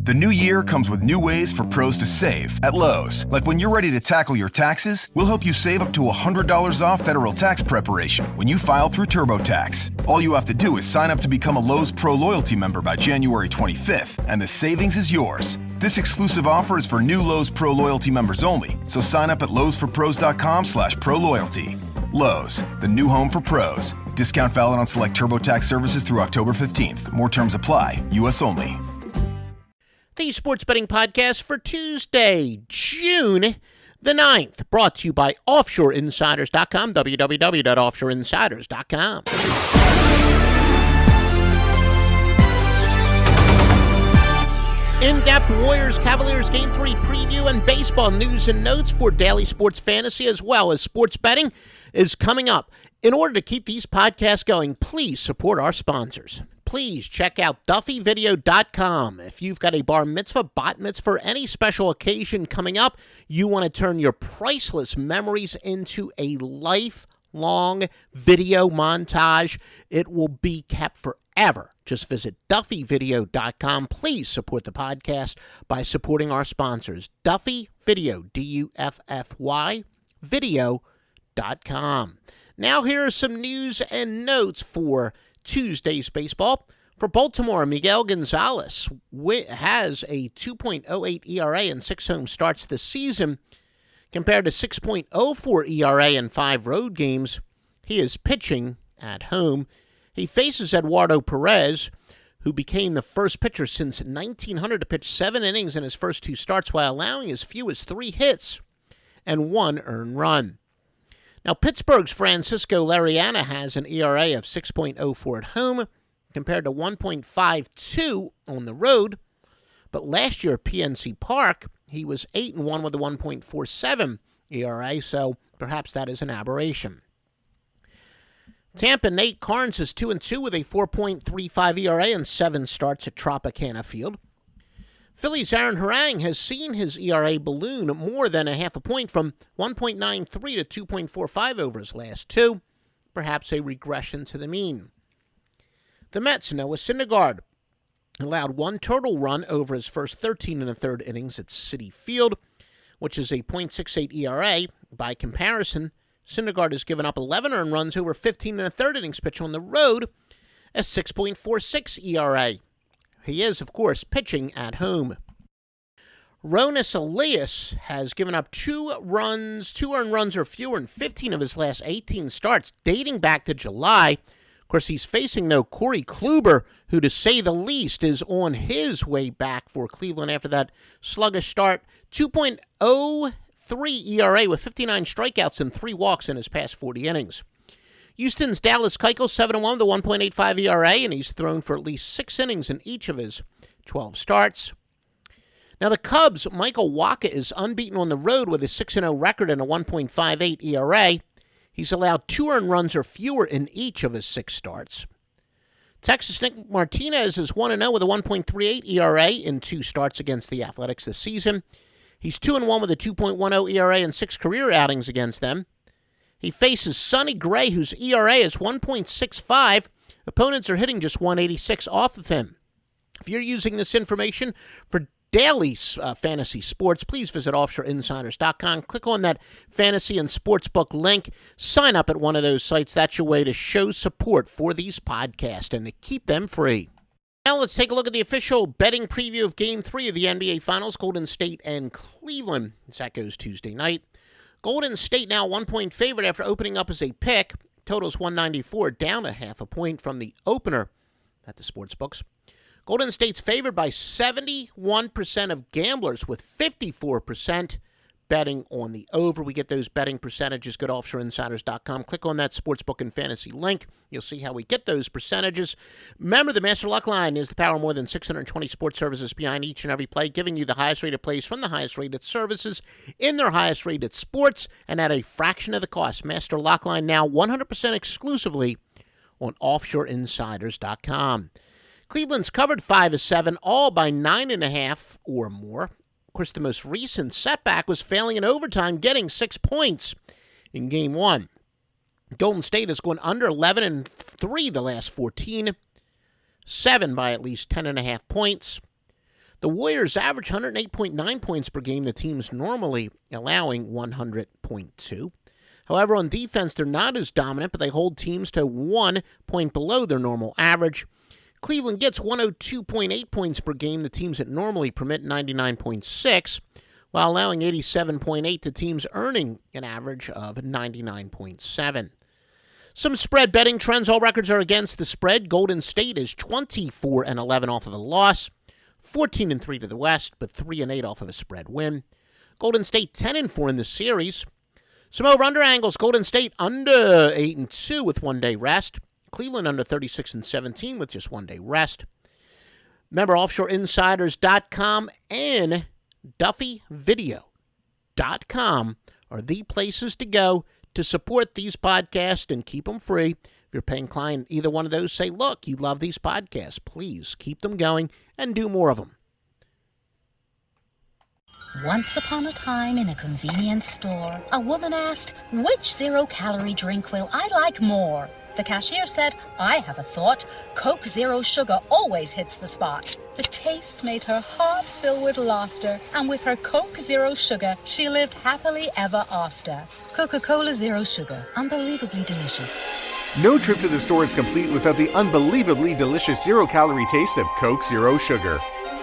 The new year comes with new ways for pros to save at Lowe's. Like when you're ready to tackle your taxes, we'll help you save up to $100 off federal tax preparation when you file through TurboTax. All you have to do is sign up to become a Lowe's Pro Loyalty member by January 25th, and the savings is yours. This exclusive offer is for new Lowe's Pro Loyalty members only, so sign up at lowesforpros.com/proloyalty. Lowe's, the new home for pros. Discount valid on select TurboTax services through October 15th. More terms apply. U.S. only. The Sports Betting Podcast for Tuesday, June the 9th, brought to you by OffshoreInsiders.com, www.offshoreinsiders.com. In-depth Warriors-Cavaliers Game 3 preview and baseball news and notes for daily sports fantasy as well as sports betting is coming up. In order to keep these podcasts going, please support our sponsors. Please check out duffyvideo.com. If you've got a bar mitzvah, bat mitzvah, or any special occasion coming up, you want to turn your priceless memories into a lifelong video montage. It will be kept forever. Just visit duffyvideo.com. Please support the podcast by supporting our sponsors. Duffy Video, D-U-F-F-Y, video.com. Now here are some news and notes for Tuesday's baseball. For Baltimore, Miguel Gonzalez has a 2.08 ERA in 6 home starts this season compared to 6.04 ERA in 5 road games. He is pitching at home. He faces Eduardo Perez, who became the first pitcher since 1900 to pitch 7 innings in his first 2 starts while allowing as few as 3 hits and 1 earned run. Now, Pittsburgh's Francisco Liriano has an ERA of 6.04 at home compared to 1.52 on the road. But last year at PNC Park, he was 8-1 with a 1.47 ERA, so perhaps that is an aberration. Tampa Nate Carnes is 2-2 with a 4.35 ERA in 7 starts at Tropicana Field. Phillies' Aaron Harang has seen his ERA balloon more than a half a point from 1.93 to 2.45 over his last 2, perhaps a regression to the mean. The Mets' Noah Syndergaard allowed 1 total run over his first 13 1/3 innings at Citi Field, which is a .68 ERA. By comparison, Syndergaard has given up 11 earned runs over 15 1/3 innings pitched on the road, a 6.46 ERA. He is, of course, pitching at home. Ronis Elias has given up 2 earned runs or fewer in 15 of his last 18 starts, dating back to July. Of course, he's facing no Corey Kluber, who, to say the least, is on his way back for Cleveland after that sluggish start. 2.03 ERA with 59 strikeouts and 3 walks in his past 40 innings. Houston's Dallas Keuchel, 7-1 with a 1.85 ERA, and he's thrown for at least 6 innings in each of his 12 starts. Now, the Cubs' Michael Wacha is unbeaten on the road with a 6-0 record and a 1.58 ERA. He's allowed 2 earned runs or fewer in each of his 6 starts. Texas' Nick Martinez is 1-0 with a 1.38 ERA in 2 starts against the Athletics this season. He's 2-1 with a 2.10 ERA in 6 career outings against them. He faces Sonny Gray, whose ERA is 1.65. Opponents are hitting just 186 off of him. If you're using this information for daily fantasy sports, please visit offshoreinsiders.com. Click on that fantasy and sportsbook link. Sign up at one of those sites. That's your way to show support for these podcasts and to keep them free. Now let's take a look at the official betting preview of Game 3 of the NBA Finals, Golden State and Cleveland. That goes Tuesday night. Golden State now 1-point favorite after opening up as a pick. Totals 194, down a half a point from the opener at the sportsbooks. Golden State's favored by 71% of gamblers, with 54% betting on the over. We get those betting percentages. Go to offshoreinsiders.com. Click on that sportsbook and fantasy link. You'll see how we get those percentages. Remember, the Master Luck Line is the power of more than 620 sports services behind each and every play, giving you the highest rated plays from the highest rated services in their highest rated sports and at a fraction of the cost. Master Luck Line now 100% exclusively on offshoreinsiders.com. Cleveland's covered 5-7, all by 9.5 or more. Of course, the most recent setback was failing in overtime, getting 6 points in Game 1. Golden State has gone under 11-3 the last 14, 7 by at least 10.5 points. The Warriors average 108.9 points per game, the team's normally allowing 100.2. However, on defense, they're not as dominant, but they hold teams to 1 point below their normal average. Cleveland gets 102.8 points per game, the teams that normally permit 99.6, while allowing 87.8 to teams earning an average of 99.7. Some spread betting trends. All records are against the spread. Golden State is 24-11 off of a loss, 14-3 to the West, but 3-8 off of a spread win. Golden State 10-4 in the series. Some over-under angles. Golden State under 8-2 with 1 day rest. Cleveland under 36-17 with just 1 day rest. Remember, offshoreinsiders.com and duffyvideo.com are the places to go to support these podcasts and keep them free. If you're a paying client, either one of those, say, look, you love these podcasts. Please keep them going and do more of them. Once upon a time in a convenience store, a woman asked, "Which zero-calorie drink will I like more?" The cashier said, "I have a thought. Coke Zero Sugar always hits the spot." The taste made her heart fill with laughter, and with her Coke Zero Sugar, she lived happily ever after. Coca-Cola Zero Sugar, unbelievably delicious. No trip to the store is complete without the unbelievably delicious zero-calorie taste of Coke Zero Sugar.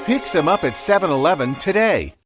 Pick some up at 7-Eleven today.